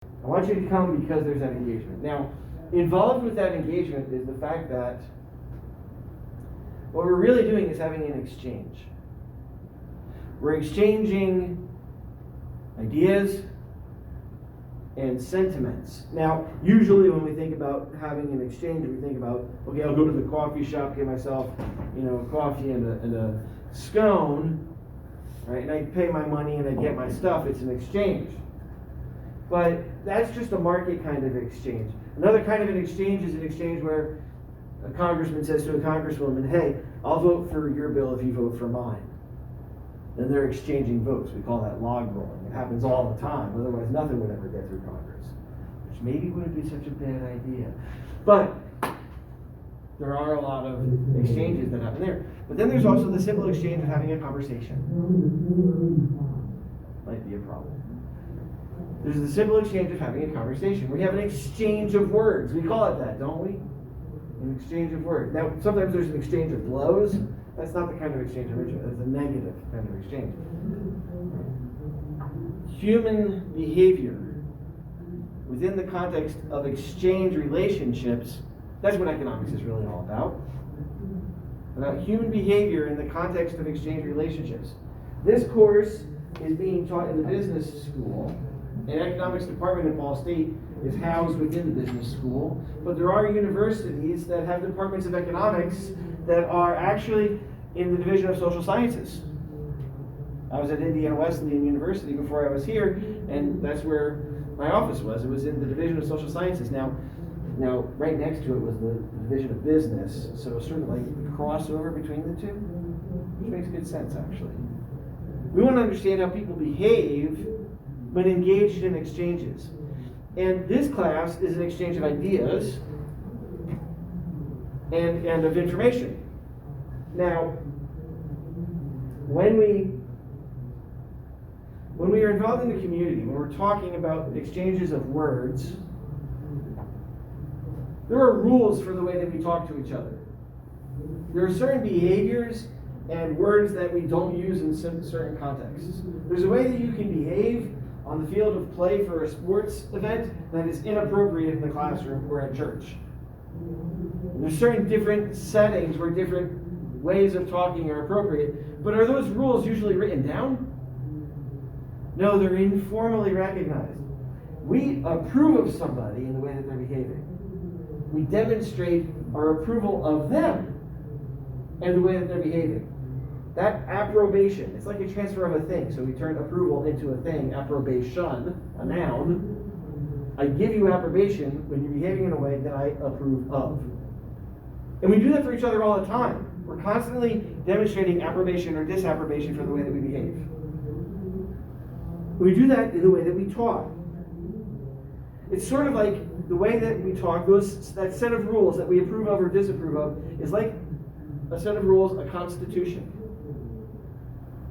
I want you to come because there's that engagement. Now, involved with that engagement is the fact that what we're really doing is having an exchange. We're exchanging ideas and sentiments. Now, usually when we think about having an exchange, we think about, okay, I'll go to the coffee shop, get myself, a coffee and a scone, right? And I pay my money and I get my stuff. It's an exchange. But that's just a market kind of exchange. Another kind of an exchange is an exchange where a congressman says to a congresswoman, hey, I'll vote for your bill if you vote for mine. And they're exchanging votes. We call that log rolling. It happens all the time. Otherwise, nothing would ever get through Congress, which maybe wouldn't be such a bad idea. But there are a lot of exchanges that happen there. But then there's also the simple exchange of having a conversation. Might be a problem. There's the simple exchange of having a conversation. We have an exchange of words. We call it that, don't we? An exchange of words. Now, sometimes there's an exchange of blows. That's not the kind of exchange I'm interested in. That's a negative kind of exchange. Human behavior within the context of exchange relationships, that's what economics is really all about. About human behavior in the context of exchange relationships. This course is being taught in the business school. An economics department at Ball State is housed within the business school, but there are universities that have departments of economics that are actually in the Division of Social Sciences. I was at Indiana Wesleyan University before I was here, and that's where my office was. It was in the Division of Social Sciences. Now right next to it was the Division of Business, so sort of like a crossover between the two, which makes good sense, actually. We want to understand how people behave when engaged in exchanges. And this class is an exchange of ideas and of information. Now, when we are involved in the community, when we're talking about exchanges of words, there are rules for the way that we talk to each other. There are certain behaviors and words that we don't use in certain contexts. There's a way that you can behave on the field of play for a sports event that is inappropriate in the classroom or at church. And there's certain different settings where different ways of talking are appropriate, but are those rules usually written down? No, they're informally recognized. We approve of somebody in the way that they're behaving. We demonstrate our approval of them and the way that they're behaving. That approbation, it's like a transfer of a thing. So we turn approval into a thing, approbation, a noun. I give you approbation when you're behaving in a way that I approve of. And we do that for each other all the time. We're constantly demonstrating approbation or disapprobation for the way that we behave. We do that in the way that we talk. It's sort of like the way that we talk, that set of rules that we approve of or disapprove of is like a set of rules, a constitution,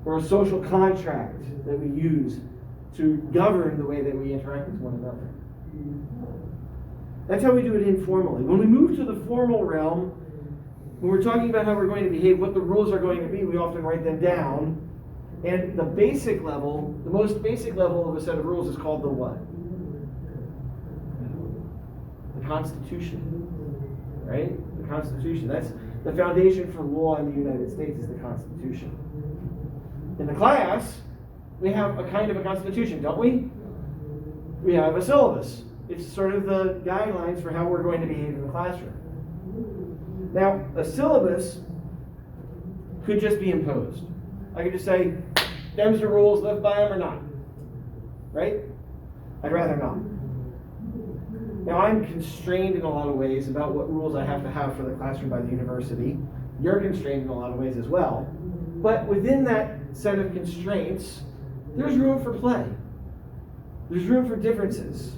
or a social contract that we use to govern the way that we interact with one another. That's how we do it informally. When we move to the formal realm, when we're talking about how we're going to behave, what the rules are going to be, we often write them down. And the basic level, the most basic level of a set of rules is called the what? The Constitution. Right? The Constitution. That's the foundation for law in the United States, is the Constitution. In the class, we have a kind of a constitution, don't we? We have a syllabus. It's sort of the guidelines for how we're going to behave in the classroom. Now, a syllabus could just be imposed. I could just say, them's the rules, live by them or not. Right? I'd rather not. Now, I'm constrained in a lot of ways about what rules I have to have for the classroom by the university. You're constrained in a lot of ways as well. But within that set of constraints, there's room for play. There's room for differences.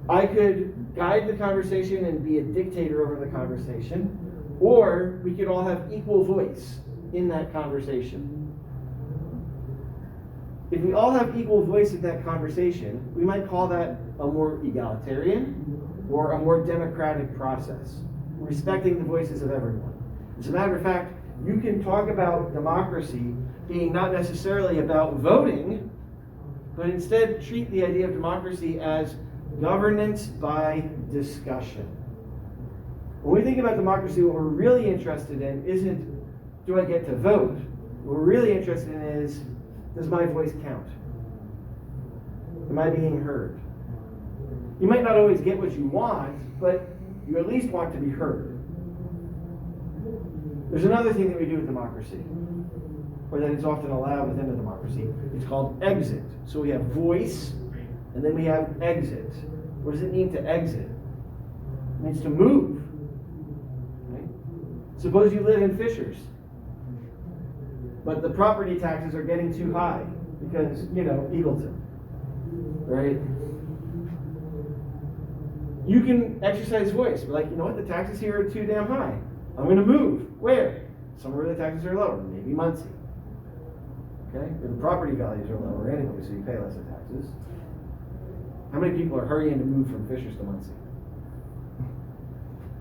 I could guide the conversation and be a dictator over the conversation, or we could all have equal voice in that conversation. If we all have equal voice in that conversation, we might call that a more egalitarian or a more democratic process, respecting the voices of everyone. As a matter of fact, you can talk about democracy being not necessarily about voting, but instead treat the idea of democracy as governance by discussion. When we think about democracy, what we're really interested in isn't, do I get to vote? What we're really interested in is, does my voice count? Am I being heard? You might not always get what you want, but you at least want to be heard. There's another thing that we do with democracy, or that is often allowed within a democracy. It's called exit. So we have voice, and then we have exit. What does it mean to exit? It means to move. Right? Suppose you live in Fishers, but the property taxes are getting too high because, Eagleton, right? You can exercise voice. Be like, you know what, the taxes here are too damn high. I'm going to move. Where? Somewhere the taxes are lower, maybe Muncie. Okay? Where the property values are lower anyway, so you pay less in taxes. How many people are hurrying to move from Fishers to Muncie?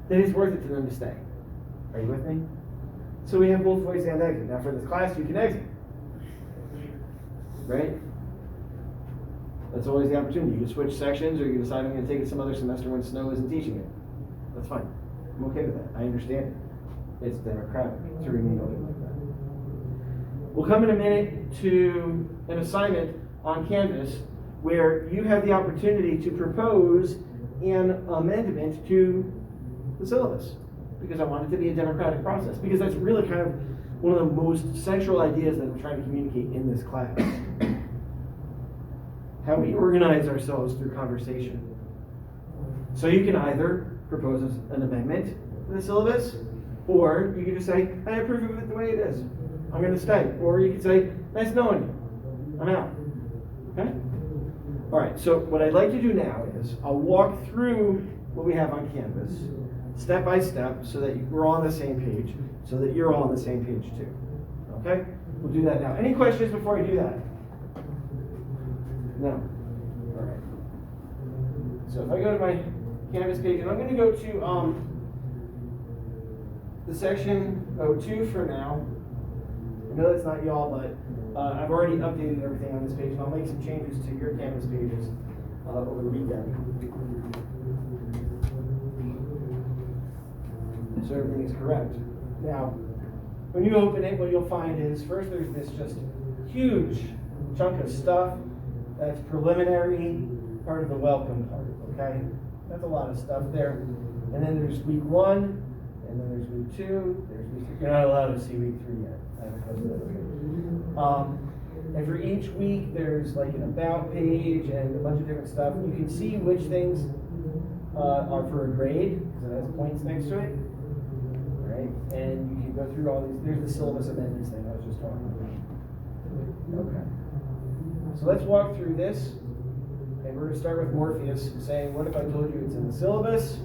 Then it's worth it to them to stay. Are you with me? So we have both voice and exit. Now for this class, you can exit. Right? That's always the opportunity. You can switch sections, or you can decide I'm going to take it some other semester when Snow isn't teaching it. That's fine. I'm okay with that. I understand it. It's democratic to remain open like that. We'll come in a minute to an assignment on Canvas where you have the opportunity to propose an amendment to the syllabus, because I want it to be a democratic process, because that's really kind of one of the most central ideas that I'm trying to communicate in this class. How we organize ourselves through conversation. So you can either propose an amendment to the syllabus, or you can just say, I approve of it the way it is. I'm going to stay. Or you can say, nice knowing you. I'm out. Okay? All right, so what I'd like to do now is I'll walk through what we have on Canvas, step by step, so that we're all on the same page, so that you're all on the same page too. Okay? We'll do that now. Any questions before I do that? No. All right. So if I go to my Canvas page, and I'm going to go to the section 02 for now. I know that's not y'all, but I've already updated everything on this page, and I'll make some changes to your Canvas pages over the weekend. So everything is correct. Now, when you open it, what you'll find is, first there's this just huge chunk of stuff that's preliminary, part of the welcome part, okay? That's a lot of stuff there. And then there's week 1, and then there's week 2, there's week 3. You're not allowed to see week 3 yet. I haven't posted that, okay. And for each week, there's like an about page and a bunch of different stuff. You can see which things are for a grade, because it has points next to it. Right? And you can go through all these. There's the syllabus amendments thing I was just talking about. Okay. So let's walk through this. And we're going to start with Morpheus, saying, what if I told you it's in the syllabus?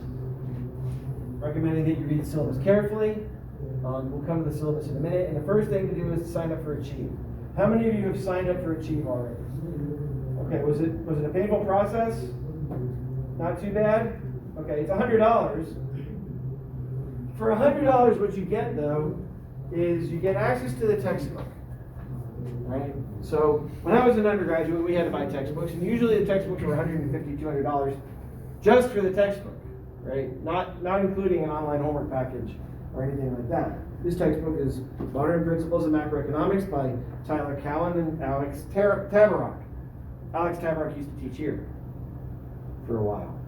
Recommending that you read the syllabus carefully. We'll come to the syllabus in a minute. And the first thing to do is to sign up for Achieve. How many of you have signed up for Achieve already? Okay, was it a painful process? Not too bad? Okay, it's $100. For $100, what you get, though, is you get access to the textbook. Right? So when I was an undergraduate, we had to buy textbooks, and usually the textbooks were $150, $200 just for the textbook, right? Not including an online homework package or anything like that. This textbook is Modern Principles of Macroeconomics by Tyler Cowan and Alex Tabarrok. Alex Tabarrok used to teach here for a while.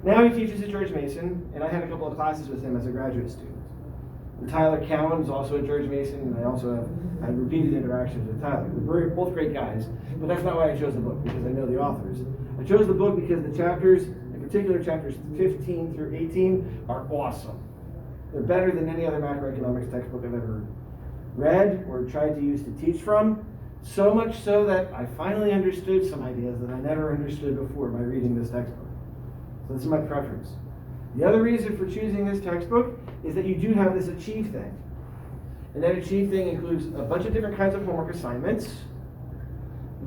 Now he teaches at George Mason, and I had a couple of classes with him as a graduate student. And Tyler Cowan is also at George Mason, and I also have had repeated interactions with Tyler. We're both great guys, but that's not why I chose the book, because I know the authors. I chose the book because the chapters, in particular chapters 15 through 18, are awesome. They're better than any other macroeconomics textbook I've ever read or tried to use to teach from. So much so that I finally understood some ideas that I never understood before by reading this textbook. So this is my preference. The other reason for choosing this textbook is that you do have this Achieve thing. And that Achieve thing includes a bunch of different kinds of homework assignments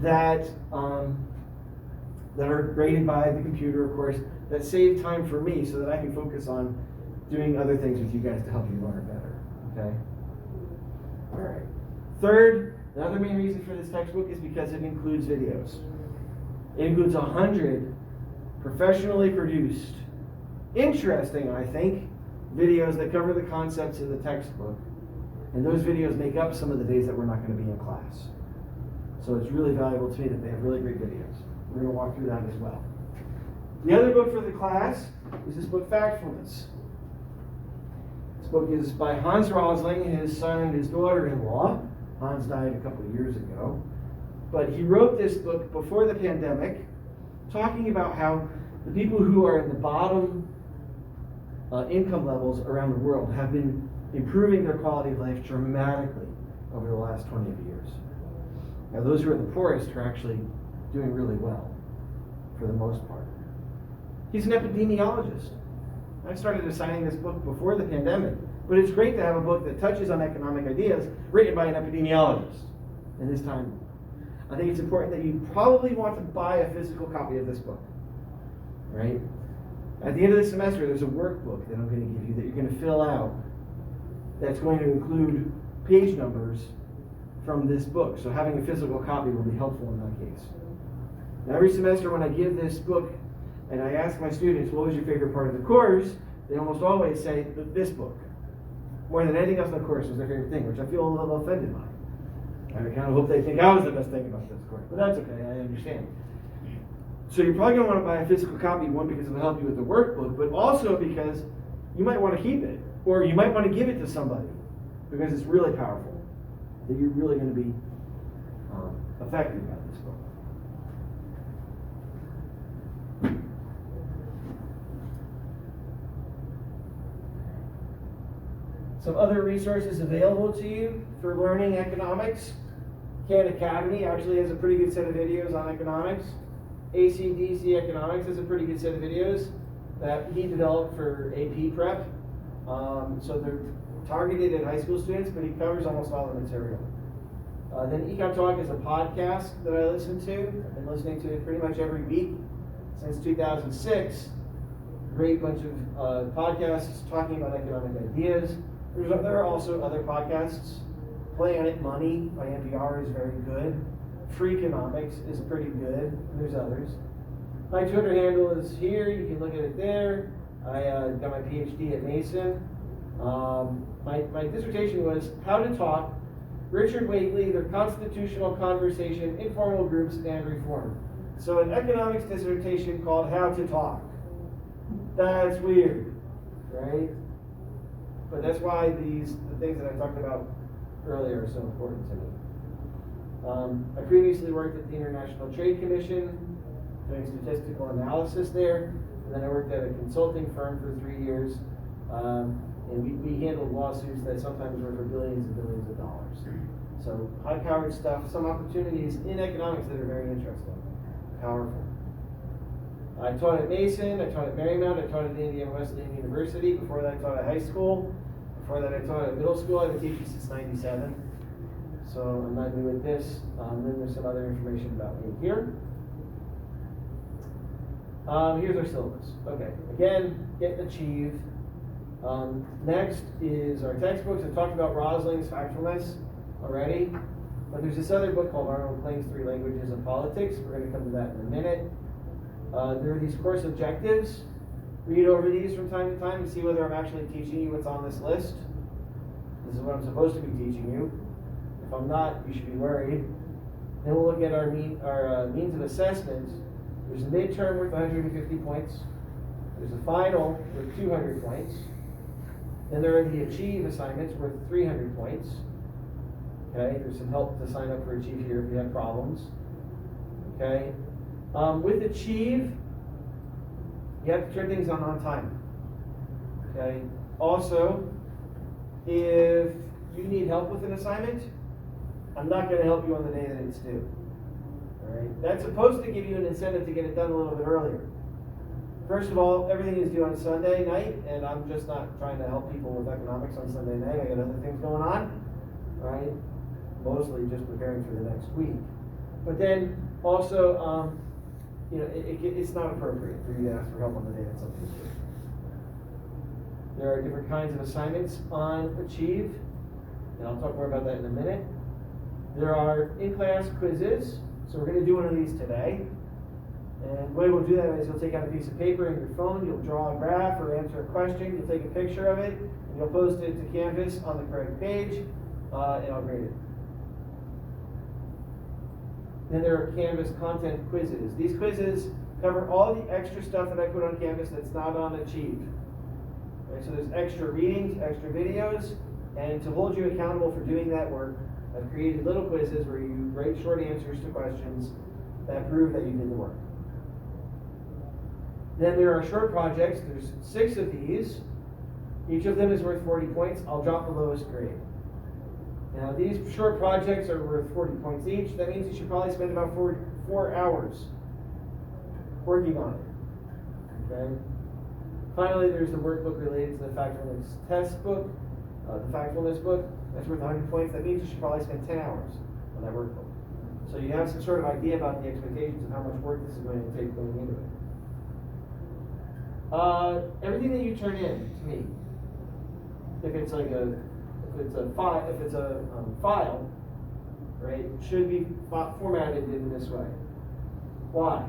that are graded by the computer, of course, that save time for me so that I can focus on doing other things with you guys to help you learn better. Okay? All right. Third, Another main reason for this textbook is because it includes videos. It includes 100 professionally produced, interesting, I think, videos that cover the concepts in the textbook. And those videos make up some of the days that we're not going to be in class. So it's really valuable to me that they have really great videos. We're going to walk through that as well. The other book for the class is this book, Factfulness. This book is by Hans Rosling, his son and his daughter-in-law. Hans died a couple of years ago. But he wrote this book before the pandemic, talking about how the people who are in the bottom income levels around the world have been improving their quality of life dramatically over the last 20 years. Now, those who are the poorest are actually doing really well, for the most part. He's an epidemiologist. I started assigning this book before the pandemic, but it's great to have a book that touches on economic ideas written by an epidemiologist in this time. I think it's important that you probably want to buy a physical copy of this book, right? At the end of the semester, there's a workbook that I'm going to give you that you're going to fill out that's going to include page numbers from this book. So having a physical copy will be helpful in that case. Now, every semester when I give this book and I ask my students, what was your favorite part of the course? They almost always say, this book. More than anything else in the course was their favorite thing, which I feel a little offended by. I kind of hope they think I was the best thing about this course, but that's okay, I understand. So you're probably going to want to buy a physical copy, one, because it'll help you with the workbook, but also because you might want to keep it, or you might want to give it to somebody, because it's really powerful, that you're really going to be affected by this book. Some other resources available to you for learning economics. Khan Academy actually has a pretty good set of videos on economics. ACDC Economics has a pretty good set of videos that he developed for AP prep. So they're targeted at high school students, but he covers almost all the material. Then ECON202 is a podcast that I listen to. I've been listening to it pretty much every week since 2006. Great bunch of podcasts talking about economic ideas. There are also other podcasts. Planet Money by NPR is very good. Freakonomics is pretty good. There's others. My Twitter handle is here. You can look at it there. I got my PhD at Mason. My dissertation was How to Talk, Richard Wakely, The Constitutional Conversation, Informal Groups, and Reform. So an economics dissertation called How to Talk. That's weird, right? But that's why the things that I talked about earlier are so important to me. I previously worked at the International Trade Commission, doing statistical analysis there, and then I worked at a consulting firm for 3 years, and we handled lawsuits that sometimes were for billions and billions of dollars. So high-powered stuff, some opportunities in economics that are very interesting, powerful. I taught at Mason, I taught at Marymount, I taught at Indiana Wesleyan University. Before that, I taught at high school. Before that, I taught at middle school. I've been teaching since '97. So I'm not new at this. Then there's some other information about me here. Here's our syllabus. Okay, again, get achieve. Next is our textbooks. I talked about Rosling's Factfulness already. But there's this other book called Arnold Kling's 3 Languages of Politics. We're going to come to that in a minute. There are these course objectives. Read over these from time to time and see whether I'm actually teaching you what's on this list. This is what I'm supposed to be teaching you. If I'm not, you should be worried. Then we'll look at our means of assessment. There's a midterm worth 150 points. There's a final worth 200 points. Then there are the Achieve assignments worth 300 points. Okay, there's some help to sign up for Achieve here if you have problems. Okay. With Achieve, you have to turn things on time. Okay. Also, if you need help with an assignment, I'm not going to help you on the day that it's due. All right. That's supposed to give you an incentive to get it done a little bit earlier. First of all, everything is due on Sunday night, and I'm just not trying to help people with economics on Sunday night. I got other things going on. All right. Mostly just preparing for the next week. But then also, it's not appropriate for you to ask for help on the day that something's due. There are different kinds of assignments on Achieve, and I'll talk more about that in a minute. There are in-class quizzes, so we're going to do one of these today. And the way we'll do that is you'll take out a piece of paper and your phone, you'll draw a graph or answer a question, you'll take a picture of it, and you'll post it to Canvas on the correct page, and I'll grade it. Then there are Canvas content quizzes. These quizzes cover all the extra stuff that I put on Canvas that's not on Achieve. Right, so there's extra readings, extra videos, and to hold you accountable for doing that work, I've created little quizzes where you write short answers to questions that prove that you did the work. Then there are short projects. There's 6 of these. Each of them is worth 40 points. I'll drop the lowest grade. Now these short projects are worth 40 points each. That means you should probably spend about 4 hours working on it. Okay. Finally, there's the workbook related to the factfulness test book, the factfulness book. That's worth 100 points. That means you should probably spend 10 hours on that workbook. So you have some sort of idea about the expectations of how much work this is going to take going into it. Everything that you turn in to me, if it's a file, right, should be formatted in this way. Why?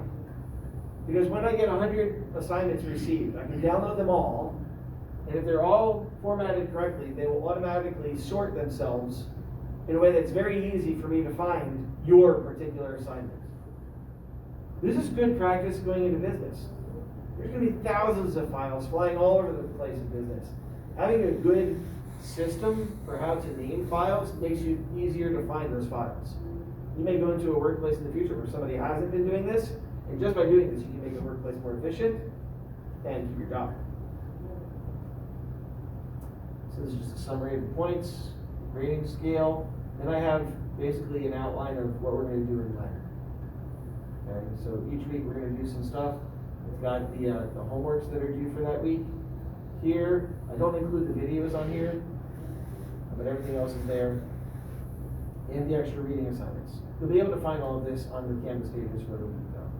Because when I get 100 assignments received, I can download them all, and if they're all formatted correctly, they will automatically sort themselves in a way that's very easy for me to find your particular assignment. This is good practice going into business. There's going to be thousands of files flying all over the place in business. Having a good system for how to name files makes you easier to find those files. You may go into a workplace in the future where somebody hasn't been doing this, and just by doing this, you can make the workplace more efficient and keep your job. So this is just a summary of the points, grading scale. Then I have basically an outline of what we're going to do in Leonard. Okay, so each week we're going to do some stuff. It's got the homeworks that are due for that week. Here, I don't include the videos on here, but everything else is there. And the extra reading assignments. You'll be able to find all of this on the Canvas pages for the week though.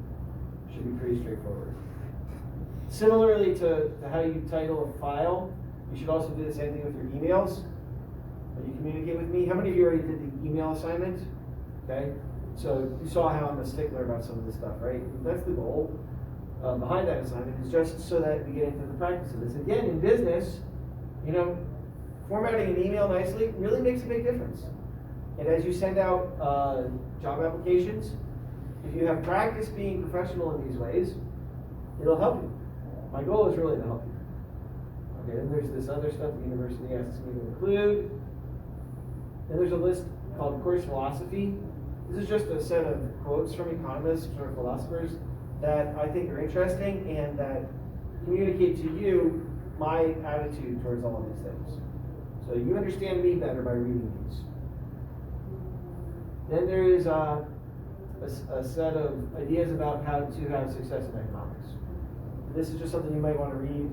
Should be pretty straightforward. Similarly to how you title a file, you should also do the same thing with your emails. When you communicate with me, how many of you already did the email assignment? Okay, so you saw how I'm a stickler about some of this stuff, right? That's the goal. Behind that assignment is just so that we get into the practice of this. Again, in business, you know, formatting an email nicely really makes a big difference. And as you send out job applications, if you have practice being professional in these ways, it'll help you. My goal is really to help you. Okay, then there's this other stuff the university asks me to include. Then there's a list called Course Philosophy. This is just a set of quotes from economists or philosophers that I think are interesting and that communicate to you my attitude towards all of these things. So you understand me better by reading these. Then there is a set of ideas about how to have success in economics. This is just something you might want to read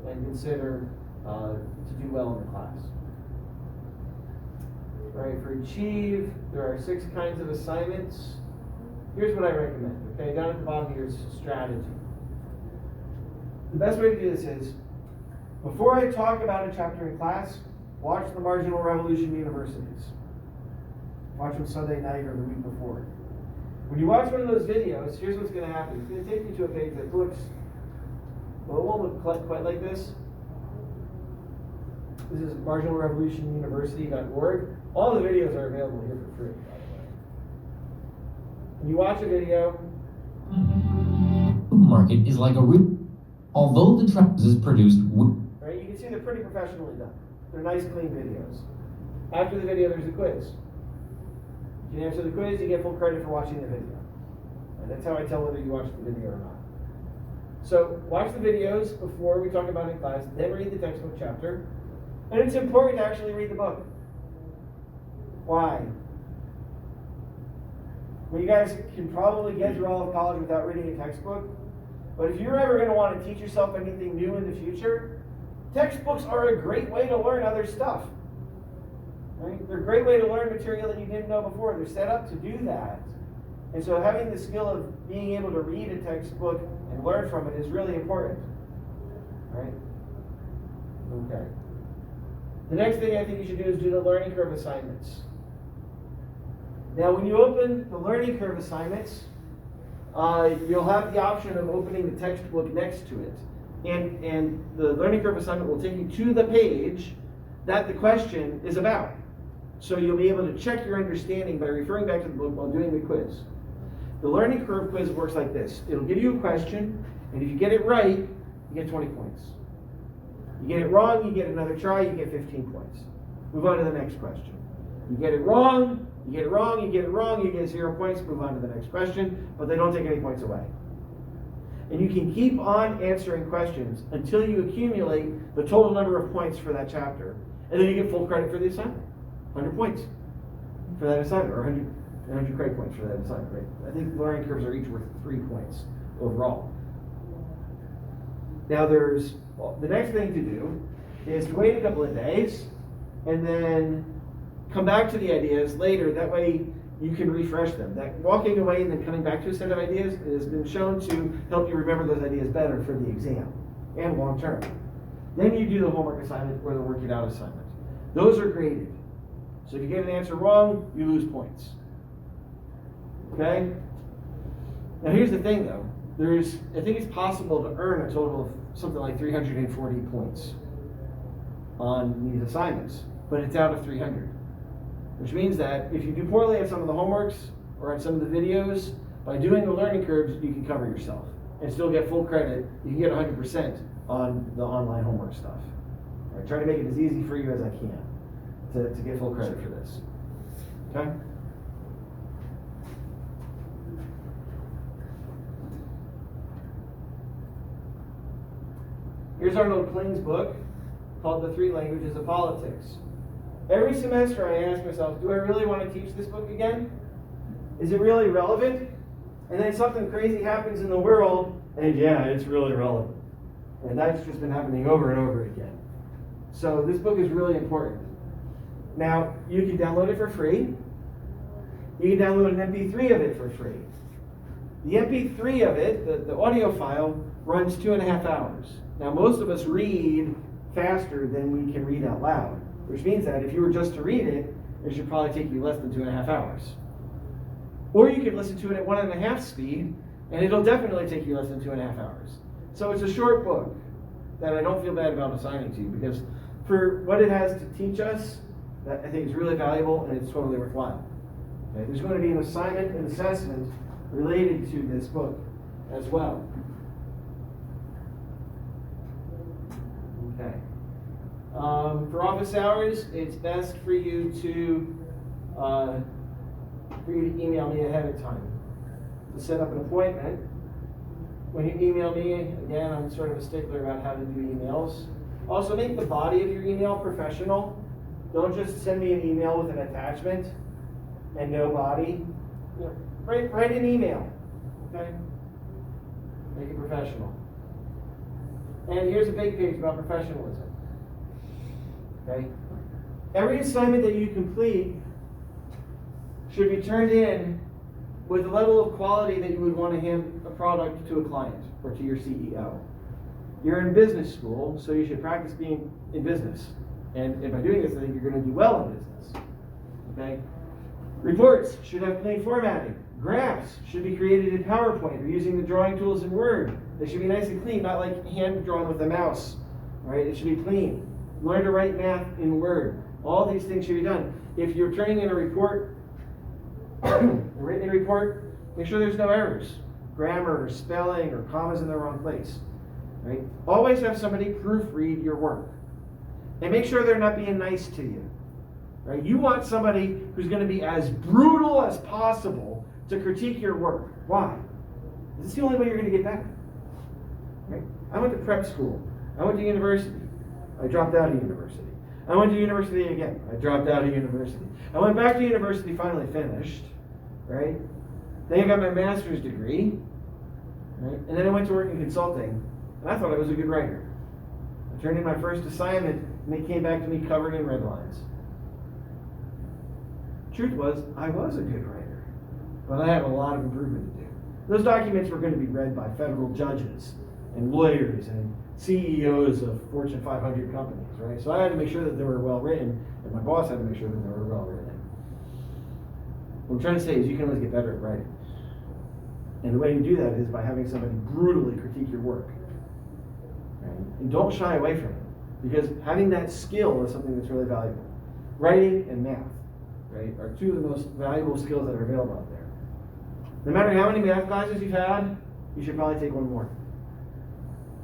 and consider to do well in the class. All right, for Achieve, there are 6 kinds of assignments. Here's what I recommend, okay? Down at the bottom here is strategy. The best way to do this is, before I talk about a chapter in class, watch the Marginal Revolution Universities. Watch them Sunday night or the week before. When you watch one of those videos, here's what's going to happen. It's going to take you to a page that looks, well, it won't look quite like this. This is marginalrevolutionuniversity.org. All the videos are available here for free, by the way. When you watch a video, the market is like a root. Although the trend is produced, right? You can see they're pretty professionally done. They're nice, clean videos. After the video, there's a quiz. If you answer the quiz, you get full credit for watching the video. And that's how I tell whether you watched the video or not. So watch the videos before we talk about it in class, then read the textbook chapter. And it's important to actually read the book. Why? Well, you guys can probably get through all of college without reading a textbook. But if you're ever going to want to teach yourself anything new in the future, textbooks are a great way to learn other stuff. Right? They're a great way to learn material that you didn't know before. They're set up to do that. And so having the skill of being able to read a textbook and learn from it is really important. Right? Okay. The next thing I think you should do is do the learning curve assignments. Now, when you open the learning curve assignments, you'll have the option of opening the textbook next to it. And the learning curve assignment will take you to the page that the question is about. So you'll be able to check your understanding by referring back to the book while doing the quiz. The learning curve quiz works like this. It'll give you a question, and if you get it right, you get 20 points. You get it wrong, you get another try, you get 15 points. Move on to the next question. You get it wrong, you get it wrong, you get it wrong, you get 0 points, move on to the next question, but they don't take any points away. And you can keep on answering questions until you accumulate the total number of points for that chapter, and then you get full credit for the assignment. 100 points for that assignment, or 100 credit points for that assignment, right? I think learning curves are each worth 3 points overall. Now the next thing to do is to wait a couple of days and then come back to the ideas later. That way you can refresh them. That walking away and then coming back to a set of ideas has been shown to help you remember those ideas better for the exam and long term. Then you do the homework assignment or the work it out assignment. Those are graded. So if you get an answer wrong, you lose points. Okay? Now here's the thing though. I think it's possible to earn a total of something like 340 points on these assignments, but it's out of 300. Which means that if you do poorly on some of the homeworks or on some of the videos, by doing the learning curves, you can cover yourself and still get full credit. You can get 100% on the online homework stuff. I try to make it as easy for you as I can to get full credit for this. Okay? Here's Arnold Kling's book called The 3 Languages of Politics. Every semester I ask myself, do I really want to teach this book again? Is it really relevant? And then something crazy happens in the world, and yeah, it's really relevant. And that's just been happening over and over again. So this book is really important. Now, you can download it for free. You can download an MP3 of it for free. The MP3 of it, the audio file, runs 2.5 hours. Now, most of us read faster than we can read out loud, which means that if you were just to read it, it should probably take you less than 2.5 hours. Or you could listen to it at 1.5 speed, and it'll definitely take you less than 2.5 hours. So it's a short book that I don't feel bad about assigning to you, because for what it has to teach us, that I think is really valuable and it's totally worthwhile. Okay? There's going to be an assignment and assessment related to this book as well. Okay. For office hours, it's best for you to email me ahead of time to set up an appointment. When you email me, again, I'm sort of a stickler about how to do emails. Also, make the body of your email professional. Don't just send me an email with an attachment and no body. You know, write an email, okay? Make it professional. And here's a big page about professionalism. Okay? Every assignment that you complete should be turned in with a level of quality that you would want to hand a product to a client or to your CEO. You're in business school, so you should practice being in business. And by doing this, I think you're going to do well in business. Okay? Reports should have clean formatting. Graphs should be created in PowerPoint or using the drawing tools in Word. They should be nice and clean, not like hand drawn with a mouse. Right? It should be clean. Learn to write math in Word. All these things should be done. If you're turning in a report, a written report, make sure there's no errors. Grammar or spelling or commas in the wrong place. Right? Always have somebody proofread your work. And make sure they're not being nice to you. Right? You want somebody who's going to be as brutal as possible to critique your work. Why? This is the only way you're going to get better. Right? I went to prep school. I went to university. I dropped out of university. I went to university again. I dropped out of university. I went back to university, finally finished. Right? Then I got my master's degree. Right? And then I went to work in consulting. And I thought I was a good writer. I turned in my first assignment, and it came back to me covered in red lines. Truth was, I was a good writer, but I had a lot of improvement to do. Those documents were going to be read by federal judges and lawyers and CEOs of Fortune 500 companies, right? So I had to make sure that they were well written, and my boss had to make sure that they were well written. What I'm trying to say is you can always get better at writing. And the way you do that is by having somebody brutally critique your work. Right? And don't shy away from it, because having that skill is something that's really valuable. Writing and math, right, are two of the most valuable skills that are available out there. No matter how many math classes you've had, you should probably take one more.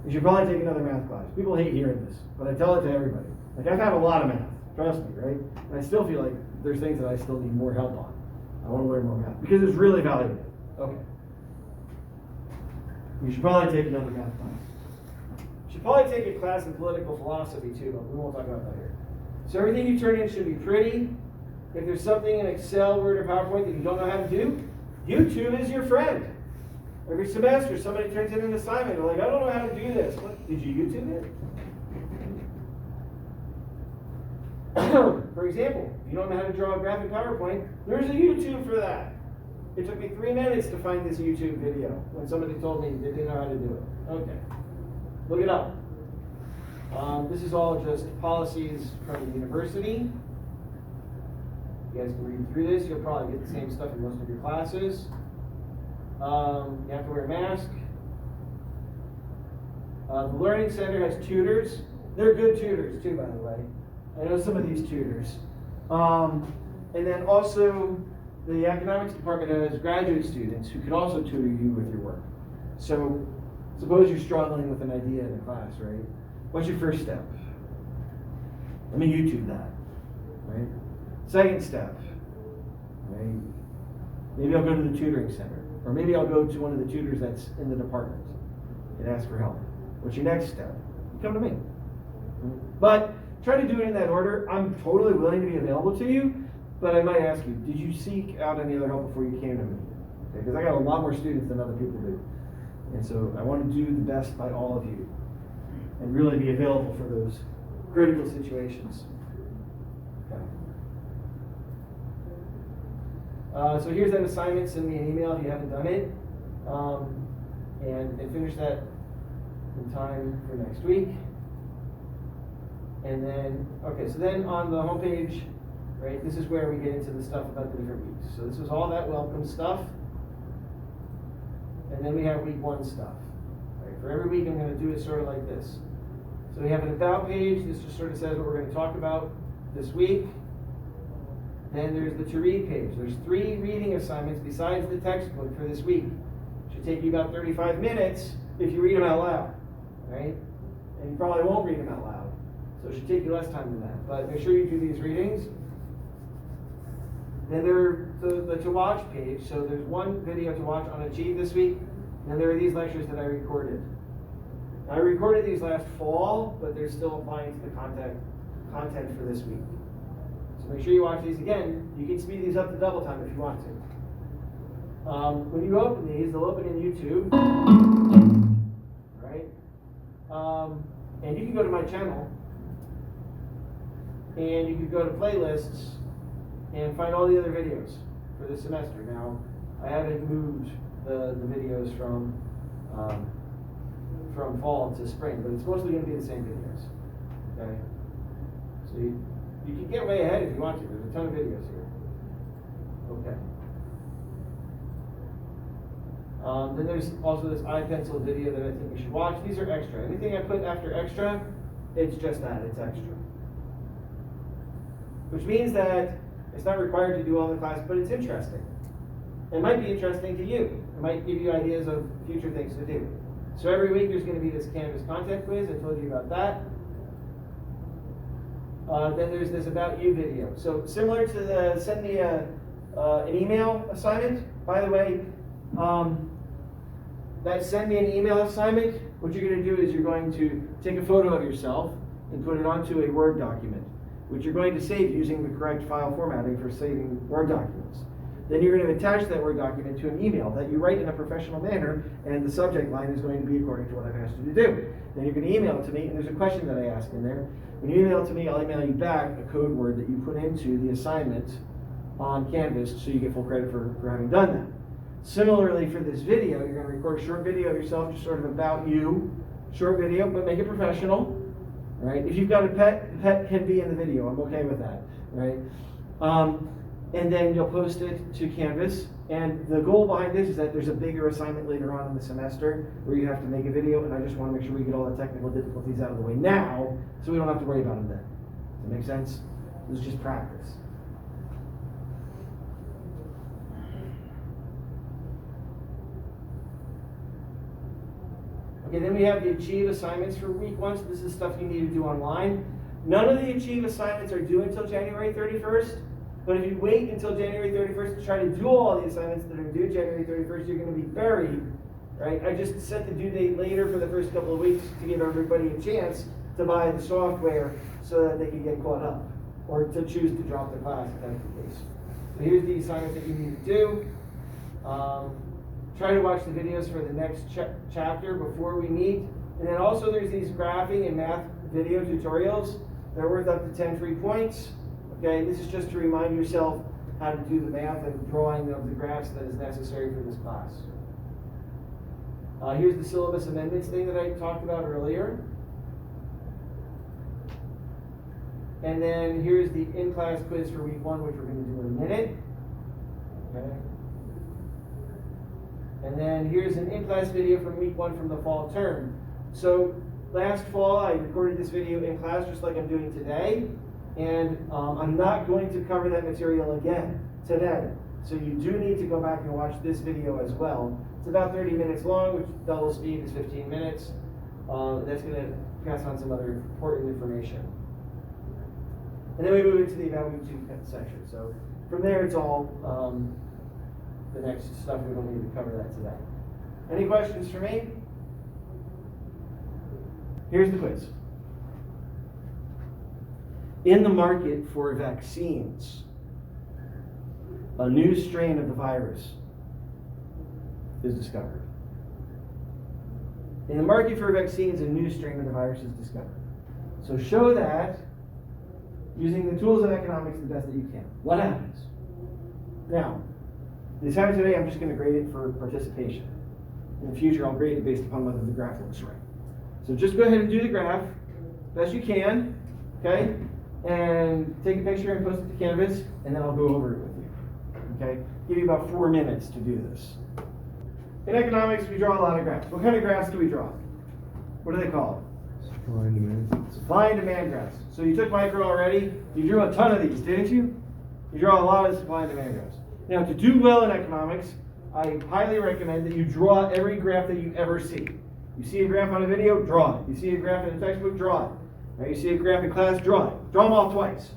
You should probably take another math class. People hate hearing this, but I tell it to everybody. Like, I've had a lot of math, trust me, right? And I still feel like there's things that I still need more help on. I want to learn more math, because it's really valuable. Okay. You should probably take another math class. You should probably take a class in political philosophy too, but we won't talk about that here. So everything you turn in should be pretty. If there's something in Excel, Word, or PowerPoint that you don't know how to do, YouTube is your friend. Every semester, somebody turns in an assignment. They're like, I don't know how to do this. What, did you YouTube it? For example, if you don't know how to draw a graphic PowerPoint, there's a YouTube for that. It took me 3 minutes to find this YouTube video when somebody told me they didn't know how to do it. Okay, look it up. This is all just policies from the university. You guys can read through this. You'll probably get the same stuff in most of your classes. You have to wear a mask. The Learning Center has tutors. They're good tutors too, by the way. I know some of these tutors. And then also, the economics department has graduate students who can also tutor you with your work. So, suppose you're struggling with an idea in a class, right? What's your first step? Let me YouTube that, right? Second step, right? Maybe I'll go to the tutoring center, or maybe I'll go to one of the tutors that's in the department and ask for help. What's your next step? You come to me. But try to do it in that order. I'm totally willing to be available to you, but I might ask you, did you seek out any other help before you came to me? Okay, because I got a lot more students than other people do. And so I want to do the best by all of you and really be available for those critical situations. Okay. So here's that assignment. Send me an email if you haven't done it. And finish that in time for next week. And then, okay, so then on the homepage, right, this is where we get into the stuff about the different weeks. So this is all that welcome stuff. And then we have week 1 stuff. Right, for every week, I'm going to do it sort of like this. So we have an about page. This just sort of says what we're going to talk about this week. Then there's the to read page. There's 3 reading assignments besides the textbook for this week. It should take you about 35 minutes if you read them out loud, right? And you probably won't read them out loud. So it should take you less time than that. But make sure you do these readings. Then there's the to watch page. So there's 1 video to watch on Achieve this week. And there are these lectures that I recorded. I recorded these last fall, but they're still applying to the content for this week. So make sure you watch these again. You can speed these up to double time if you want to. When you open these, they'll open in YouTube. Right? And you can go to my channel. And you can go to playlists and find all the other videos for this semester. Now, I haven't moved the videos from fall to spring, but it's mostly going to be the same videos. Okay? So you can get way ahead if you want to. There's a ton of videos here. Okay. Then there's also this iPencil video that I think you should watch. These are extra. Anything I put after extra, it's just that. It's extra. Which means that it's not required to do all the class, but it's interesting. It might be interesting to you. It might give you ideas of future things to do. So every week there's going to be this Canvas content quiz. I told you about that. Then there's this About You video. So similar to the send me an email assignment. By the way, that send me an email assignment, what you're going to do is you're going to take a photo of yourself and put it onto a Word document, which you're going to save using the correct file formatting for saving Word documents. Then you're going to attach that Word document to an email that you write in a professional manner, and the subject line is going to be according to what I've asked you to do. Then you're going to email it to me, and there's a question that I ask in there. When you email it to me, I'll email you back a code word that you put into the assignment on Canvas, so you get full credit for having done that. Similarly, for this video, you're going to record a short video of yourself, just sort of about you. Short video, but make it professional. Right? If you've got a pet, the pet can be in the video. I'm okay with that. Right? and then you'll post it to Canvas. And the goal behind this is that there's a bigger assignment later on in the semester where you have to make a video, and I just want to make sure we get all the technical difficulties out of the way now so we don't have to worry about them then. Does that make sense? This is just practice. Okay, then we have the Achieve assignments for week 1. So this is stuff you need to do online. None of the Achieve assignments are due until January 31st. But if you wait until January 31st to try to do all the assignments that are due January 31st, you're going to be buried, right? I just set the due date later for the first couple of weeks to give everybody a chance to buy the software so that they can get caught up, or to choose to drop the class if that's the case. So here's the assignments that you need to do. Try to watch the videos for the next chapter before we meet. And then also there's these graphing and math video tutorials. They're worth up to 10 free points. Okay, this is just to remind yourself how to do the math and drawing of the graphs that is necessary for this class. Here's the syllabus amendments thing that I talked about earlier. And then here's the in-class quiz for week 1, which we're going to do in a minute. Okay. And then here's an in-class video from week 1 from the fall term. So last fall I recorded this video in class just like I'm doing today. And I'm not going to cover that material again today. So you do need to go back and watch this video as well. It's about 30 minutes long, which double speed is 15 minutes. That's going to pass on some other important information. And then we move into the About Week 2 section. So from there, it's all the next stuff. We don't need to cover that today. Any questions for me? Here's the quiz. In the market for vaccines, a new strain of the virus is discovered. In the market for vaccines, a new strain of the virus is discovered. So show that using the tools of economics the best that you can. What happens? Now, the assignment today, I'm just going to grade it for participation. In the future, I'll grade it based upon whether the graph looks right. So just go ahead and do the graph best you can, okay? And take a picture and post it to Canvas, and then I'll go over it with you, okay? Give you about 4 minutes to do this. In economics, we draw a lot of graphs. What kind of graphs do we draw? What are they called? Supply and demand. Supply and demand graphs. So you took micro already. You drew a ton of these, didn't you? You draw a lot of supply and demand graphs. Now, to do well in economics, I highly recommend that you draw every graph that you ever see. You see a graph on a video, draw it. You see a graph in a textbook, draw it. Now, you see a graph in class, draw it. Draw them all twice.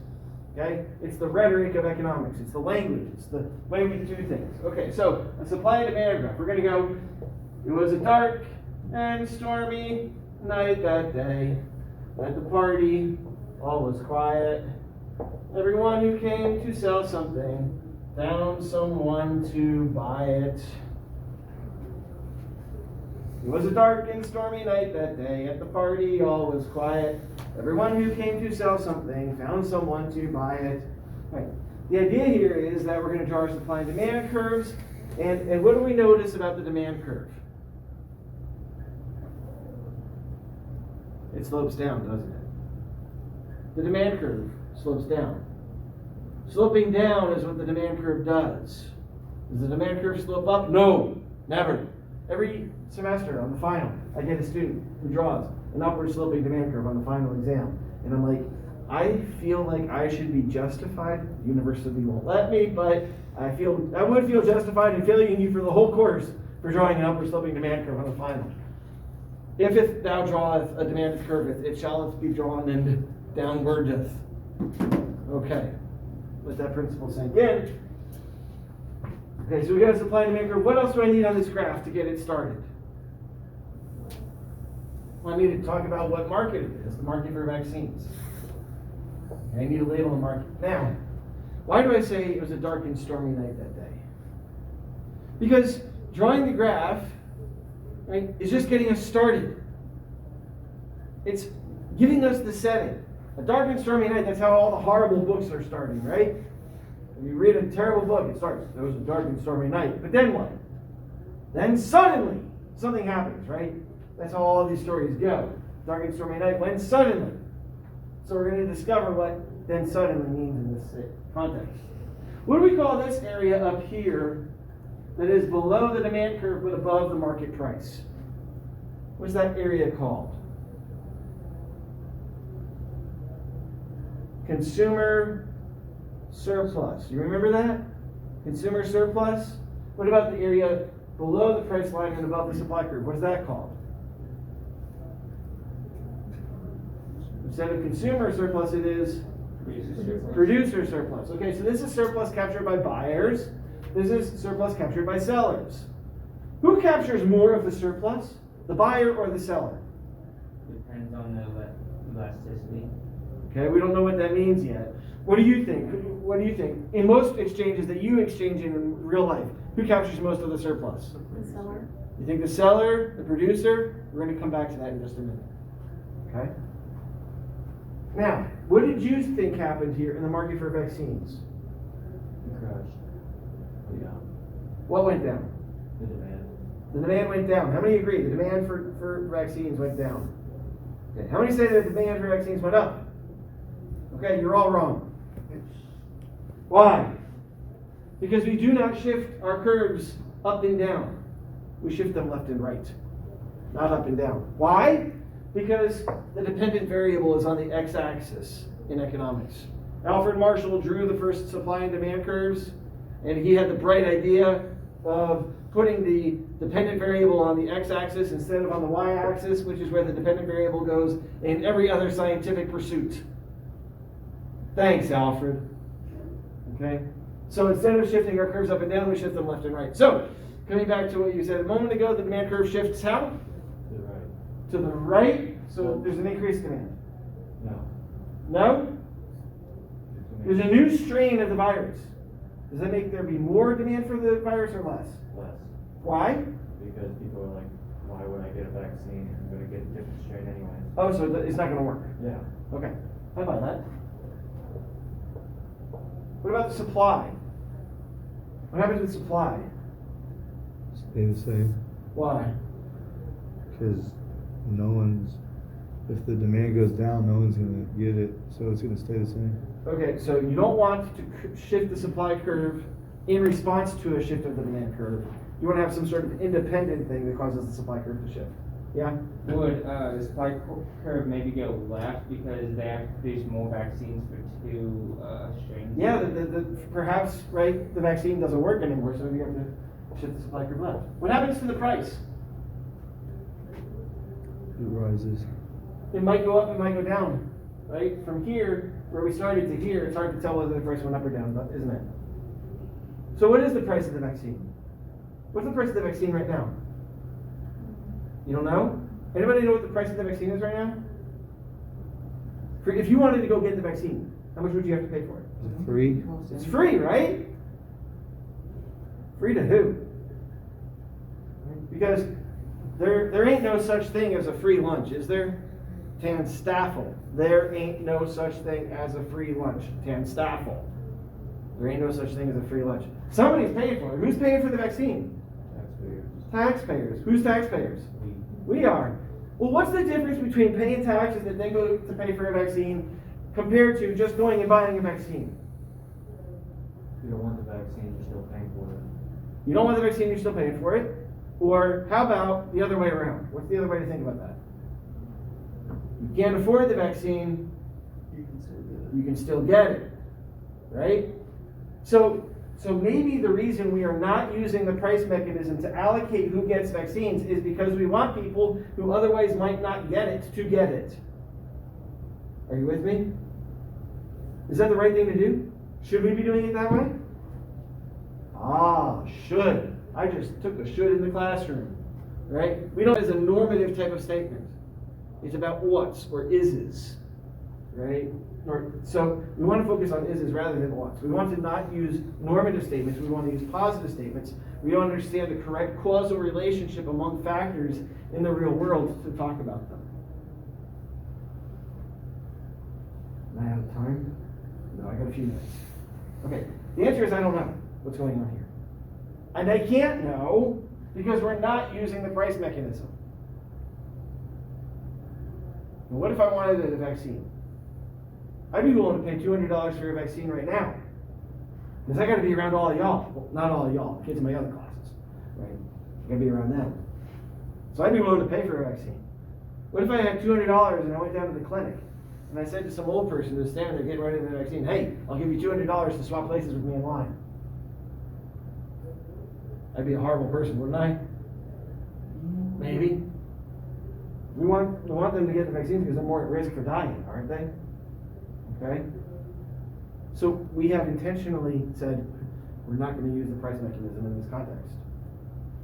Okay? It's the rhetoric of economics. It's the language. It's the way we do things. Okay, so a supply and demand graph. We're going to go, it was a dark and stormy night that day. At the party, all was quiet. Everyone who came to sell something found someone to buy it. It was a dark and stormy night that day. At the party, all was quiet. Everyone who came to sell something found someone to buy it. Right. The idea here is that we're going to draw our supply and demand curves. And what do we notice about the demand curve? It slopes down, doesn't it? The demand curve slopes down. Sloping down is what the demand curve does. Does the demand curve slope up? No, never. Every semester on the final, I get a student who draws an upward sloping demand curve on the final exam. And I'm like, I feel like I should be justified. The university won't let me, but I would feel justified in failing you for the whole course for drawing an upward sloping demand curve on the final. If thou draweth a demand curve, it shall be drawn and downwardeth. Okay, let that principle sink in. Okay, so we got a supply and demand curve. What else do I need on this graph to get it started? Well, I need to talk about what market it is, the market for vaccines. I need to label the market. Now, why do I say it was a dark and stormy night that day? Because drawing the graph, right, is just getting us started. It's giving us the setting. A dark and stormy night, that's how all the horrible books are starting, right? If you read a terrible book, it starts, it was a dark and stormy night. But then what? Then suddenly, something happens, right? That's how all these stories go. Dark and stormy night, when suddenly. So we're going to discover what then suddenly means in this context. What do we call this area up here that is below the demand curve but above the market price? What's that area called? Consumer surplus. You remember that? Consumer surplus? What about the area below the price line and above the supply curve? What's that called? Instead of consumer surplus, it is producer surplus. Okay, so this is surplus captured by buyers. This is surplus captured by sellers. Who captures more of the surplus? The buyer or the seller? Depends on the elasticity. Okay, we don't know what that means yet. What do you think? What do you think? In most exchanges that you exchange in real life, who captures most of the surplus? The seller. You think the seller, the producer? We're going to come back to that in just a minute. Okay? Now, what did you think happened here in the market for vaccines? The crush. Yeah. What went down? The demand. The demand went down. How many agree? The demand for vaccines went down. Okay. How many say the demand for vaccines went up? Okay, you're all wrong. Why? Because we do not shift our curves up and down. We shift them left and right, not up and down. Why? Because the dependent variable is on the x-axis in economics. Alfred Marshall drew the first supply and demand curves, and he had the bright idea of putting the dependent variable on the x-axis instead of on the y-axis, which is where the dependent variable goes in every other scientific pursuit. Thanks, Alfred. Okay? So instead of shifting our curves up and down, we shift them left and right. So, coming back to what you said a moment ago, the demand curve shifts how? To the right. To the right. So there's an increased demand. No. No? There's a new strain of the virus. Does that make there be more demand for the virus or less? Less. Why? Because people are like, why would I get a vaccine? I'm going to get a different strain anyway. Oh, so it's not going to work. Yeah. Okay. I buy that. What about the supply? What happens with supply? Stay the same. Why? Because if the demand goes down, no one's going to get it, so it's going to stay the same. Okay, so you don't want to shift the supply curve in response to a shift of the demand curve. You want to have some sort of independent thing that causes the supply curve to shift. Yeah? Would the supply curve maybe go left because they have to produce more vaccines for two strains? Yeah, perhaps, right, the vaccine doesn't work anymore, so you have to shift the supply curve left. What happens to the price? It rises. It might go up, it might go down, right? From here, where we started to here, it's hard to tell whether the price went up or down, isn't it? So what is the price of the vaccine? What's the price of the vaccine right now? You don't know? Anybody know what the price of the vaccine is right now? If you wanted to go get the vaccine, how much would you have to pay for it? Is it free? It's free, right? Free to who? Because there ain't no such thing as a free lunch, is there? Tan Staffel. There ain't no such thing as a free lunch. Tan Staffel. There ain't no such thing as a free lunch. Somebody's paying for it. Who's paying for the vaccine? Taxpayers. Taxpayers. Who's taxpayers? We are. Well, what's the difference between paying taxes that then go to pay for a vaccine compared to just going and buying a vaccine? If you don't want the vaccine, you're still paying for it. You don't want the vaccine, you're still paying for it. Or how about the other way around? What's the other way to think about that? You can't afford the vaccine, you can still get it. Right? So maybe the reason we are not using the price mechanism to allocate who gets vaccines is because we want people who otherwise might not get it to get it. Are you with me? Is that the right thing to do? Should we be doing it that way? Ah, should. I just took a should in the classroom. Right? We don't as a normative type of statement. It's about what's or is's. Right? So we want to focus on is's rather than what's. We want to not use normative statements. We want to use positive statements. We don't understand the correct causal relationship among factors in the real world to talk about them. Am I out of time? No, I got a few minutes. Okay. The answer is I don't know what's going on here. And I can't know because we're not using the price mechanism. And what if I wanted a vaccine? I'd be willing to pay $200 for a vaccine right now. Because I gotta be around all of y'all. Well, not all of y'all, kids in my other classes, right? I gotta be around them. So I'd be willing to pay for a vaccine. What if I had $200 and I went down to the clinic and I said to some old person who's standing there getting ready for the vaccine, hey, I'll give you $200 to swap places with me in line. I'd be a horrible person, wouldn't I? Maybe. We want them to get the vaccine because they're more at risk for dying, aren't they? Okay? So we have intentionally said we're not going to use the price mechanism in this context.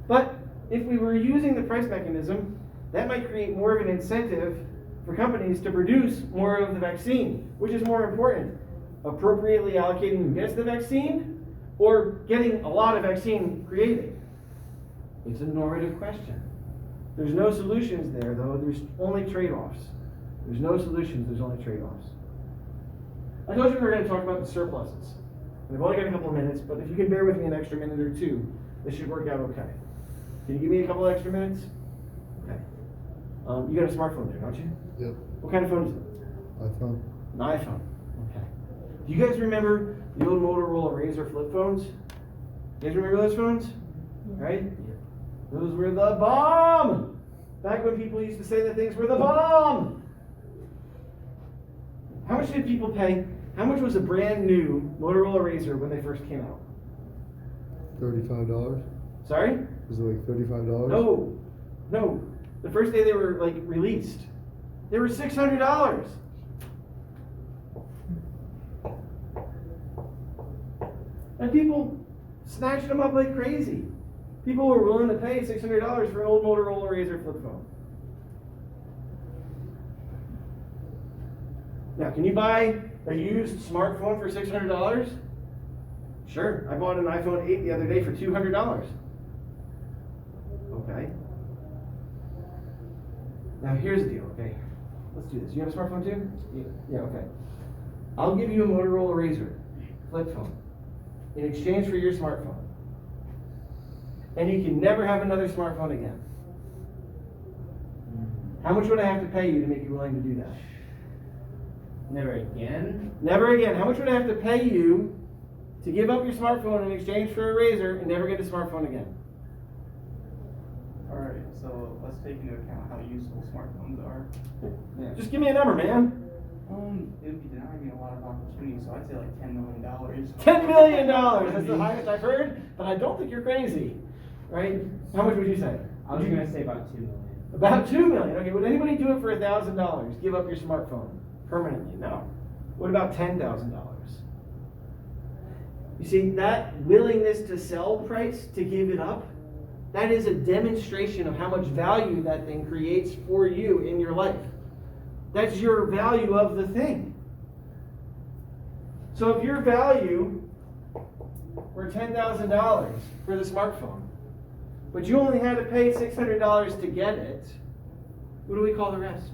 But if we were using the price mechanism, that might create more of an incentive for companies to produce more of the vaccine. Which is more important? Appropriately allocating who gets the vaccine or getting a lot of vaccine created? It's a normative question. There's no solutions there, though. There's only trade-offs. There's no solutions, there's only trade-offs. I told you we were going to talk about the surpluses. And I've only got a couple of minutes, but if you can bear with me an extra minute or two, this should work out okay. Can you give me a couple of extra minutes? Okay. You got a smartphone there, don't you? Yep. What kind of phone is it? iPhone. An iPhone. Okay. Do you guys remember the old Motorola Razr flip phones? You guys remember those phones? Right? Those were the bomb! Back when people used to say that things were the bomb! How much did people pay? How much was a brand new Motorola Razr when they first came out? $35. Sorry? Was it like $35? No. The first day they were like released, they were $600. And people snatched them up like crazy. People were willing to pay $600 for an old Motorola Razr flip phone. Now, can you buy a used smartphone for $600? Sure. I bought an iPhone 8 the other day for $200. Okay. Now, here's the deal, okay? Let's do this. You have a smartphone too? Yeah, okay. I'll give you a Motorola Razr flip phone in exchange for your smartphone. And you can never have another smartphone again. How much would I have to pay you to make you willing to do that? Never again? Never again. How much would I have to pay you to give up your smartphone in exchange for a Razr and never get a smartphone again? Alright, so let's take into account how useful smartphones are. Yeah. Just give me a number, man. It would be denying me a lot of opportunities, so I'd say like $10 million. $10 million! That's the highest I've heard, but I don't think you're crazy. Right? How much would you say? I was going to say about $2 million. About $2 million. Okay, would anybody do it for $1,000? Give up your smartphone permanently? No. What about $10,000? You see, that willingness to sell price, to give it up, that is a demonstration of how much value that thing creates for you in your life. That's your value of the thing. So if your value were $10,000 for the smartphone, but you only had to pay $600 to get it, what do we call the rest?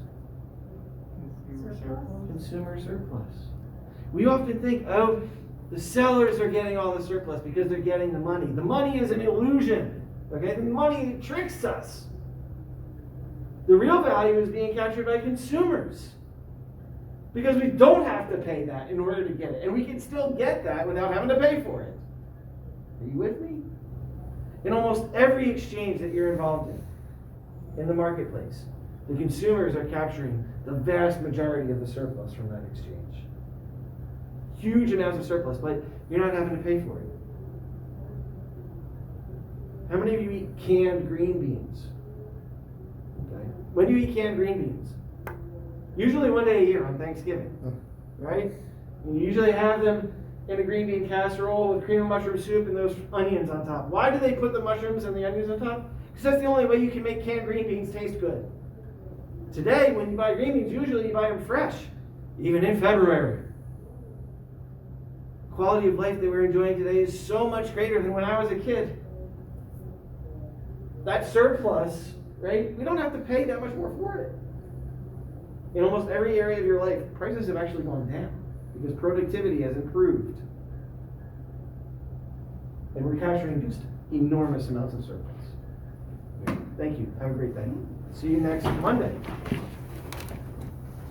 Consumer surplus. We often think, oh, the sellers are getting all the surplus because they're getting the money. The money is an illusion. Okay, the money tricks us. The real value is being captured by consumers. Because we don't have to pay that in order to get it. And we can still get that without having to pay for it. Are you with me? In almost every exchange that you're involved in the marketplace, the consumers are capturing the vast majority of the surplus from that exchange. Huge amounts of surplus, but you're not having to pay for it. How many of you eat canned green beans? Okay. When do you eat canned green beans? Usually one day a year on Thanksgiving, right? And you usually have them in a green bean casserole with cream of mushroom soup and those onions on top. Why do they put the mushrooms and the onions on top? Because that's the only way you can make canned green beans taste good. Today, when you buy green beans, usually you buy them fresh, even in February. Quality of life that we're enjoying today is so much greater than when I was a kid. That surplus, right? We don't have to pay that much more for it. In almost every area of your life, prices have actually gone down because productivity has improved. And we're capturing just enormous amounts of surplus. Thank you. Have a great day. See you next Monday.